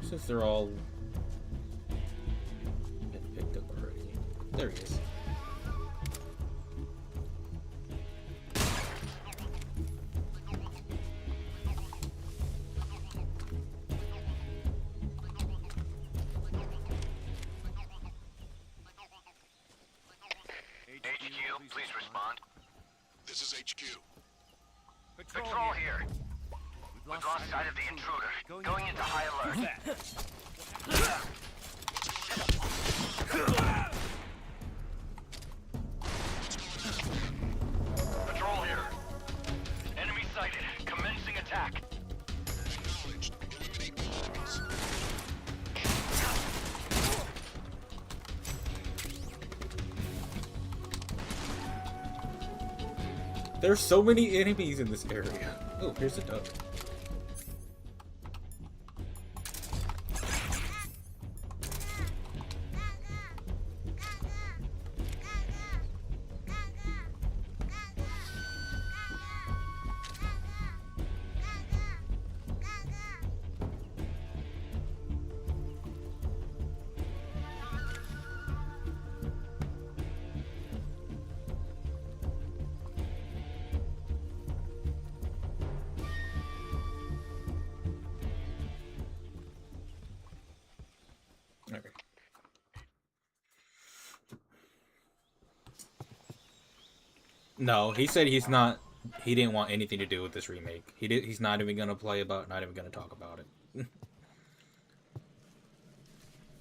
Since they're all been picked up already. There he is. Please respond. This is HQ. Patrol here. We've lost sight of the intruder. Going into high alert. Patrol here. Enemy sighted. Commencing attack. Acknowledged. Eliminate all enemies. There's so many enemies in this area. Oh, here's a duck. Okay. No, he said he didn't want anything to do with this remake. He's not even gonna play about it, not even gonna talk about it.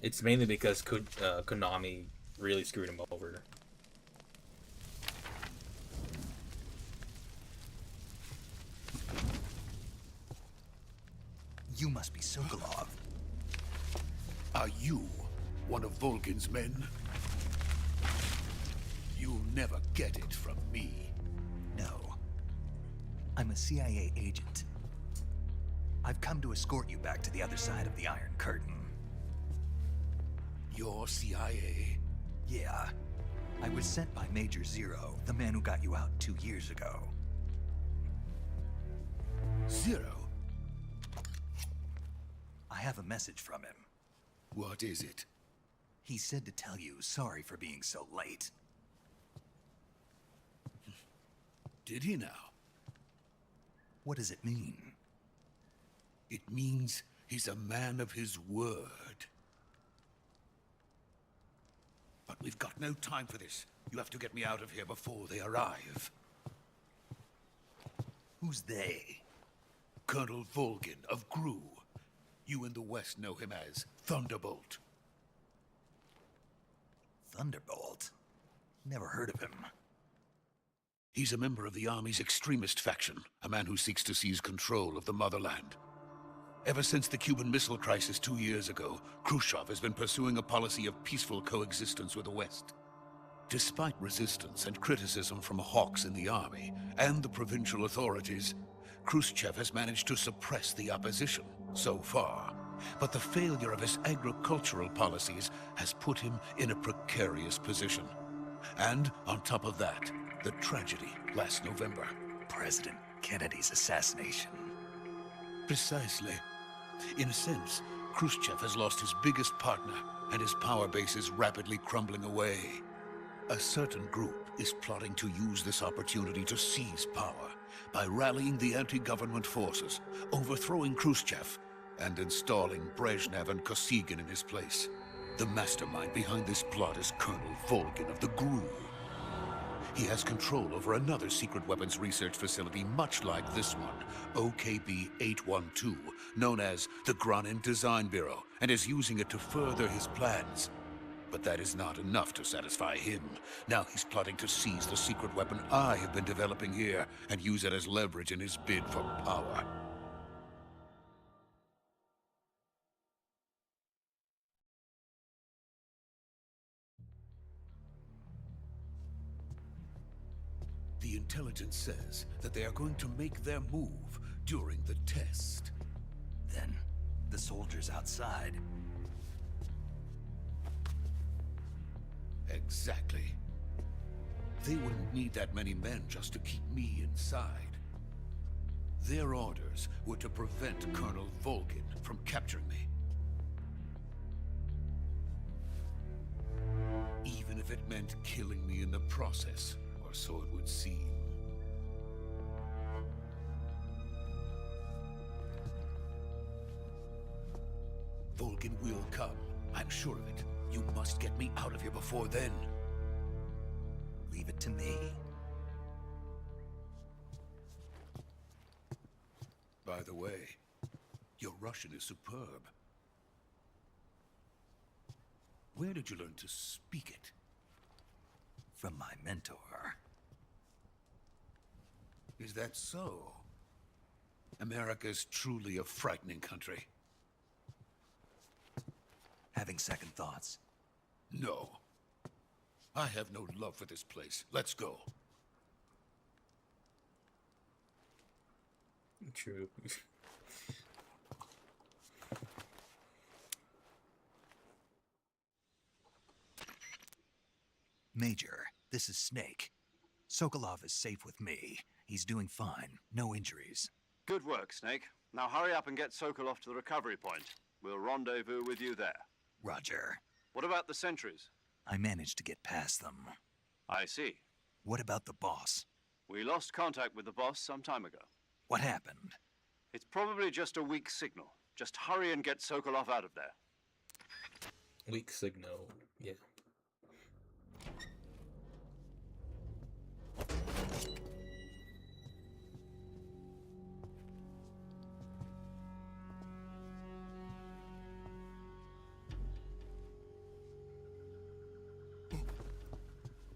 It's mainly because Konami really screwed him over. You must be Sokolov. Are you one of Volgin's men? You'll never get it from me. No. I'm a CIA agent. I've come to escort you back to the other side of the Iron Curtain. You're CIA? Yeah. I was sent by Major Zero, the man who got you out 2 years ago. Zero? I have a message from him. What is it? He said to tell you sorry for being so late. Did he now? What does it mean? It means he's a man of his word. But we've got no time for this. You have to get me out of here before they arrive. Who's they? Colonel Volgin of GRU. You in the West know him as Thunderbolt. Thunderbolt? Never heard of him. He's a member of the Army's extremist faction, a man who seeks to seize control of the motherland. Ever since the Cuban Missile Crisis 2 years ago, Khrushchev has been pursuing a policy of peaceful coexistence with the West. Despite resistance and criticism from hawks in the Army and the provincial authorities, Khrushchev has managed to suppress the opposition so far. But the failure of his agricultural policies has put him in a precarious position. And on top of that, the tragedy last November. President Kennedy's assassination. Precisely. In a sense, Khrushchev has lost his biggest partner, and his power base is rapidly crumbling away. A certain group is plotting to use this opportunity to seize power by rallying the anti-government forces, overthrowing Khrushchev, and installing Brezhnev and Kosygin in his place. The mastermind behind this plot is Colonel Volgin of the GRU. He has control over another secret weapons research facility much like this one, OKB-812, known as the Granin Design Bureau, and is using it to further his plans. But that is not enough to satisfy him. Now he's plotting to seize the secret weapon I have been developing here and use it as leverage in his bid for power. The intelligence says that they are going to make their move during the test. Then, the soldiers outside. Exactly. They wouldn't need that many men just to keep me inside. Their orders were to prevent Colonel Volgin from capturing me. Even if it meant killing me in the process, or so it would seem. Volgin will come. I'm sure of it. You must get me out of here before then. Leave it to me. By the way, your Russian is superb. Where did you learn to speak it? From my mentor. Is that so? America's truly a frightening country. Having second thoughts. No. I have no love for this place. Let's go. True. Major, this is Snake. Sokolov is safe with me. He's doing fine. No injuries. Good work, Snake. Now hurry up and get Sokolov to the recovery point. We'll rendezvous with you there. Roger. What about the sentries? I managed to get past them. I see. What about the boss? We lost contact with the boss some time ago. What happened? It's probably just a weak signal. Just hurry and get Sokolov out of there. Weak signal, yeah.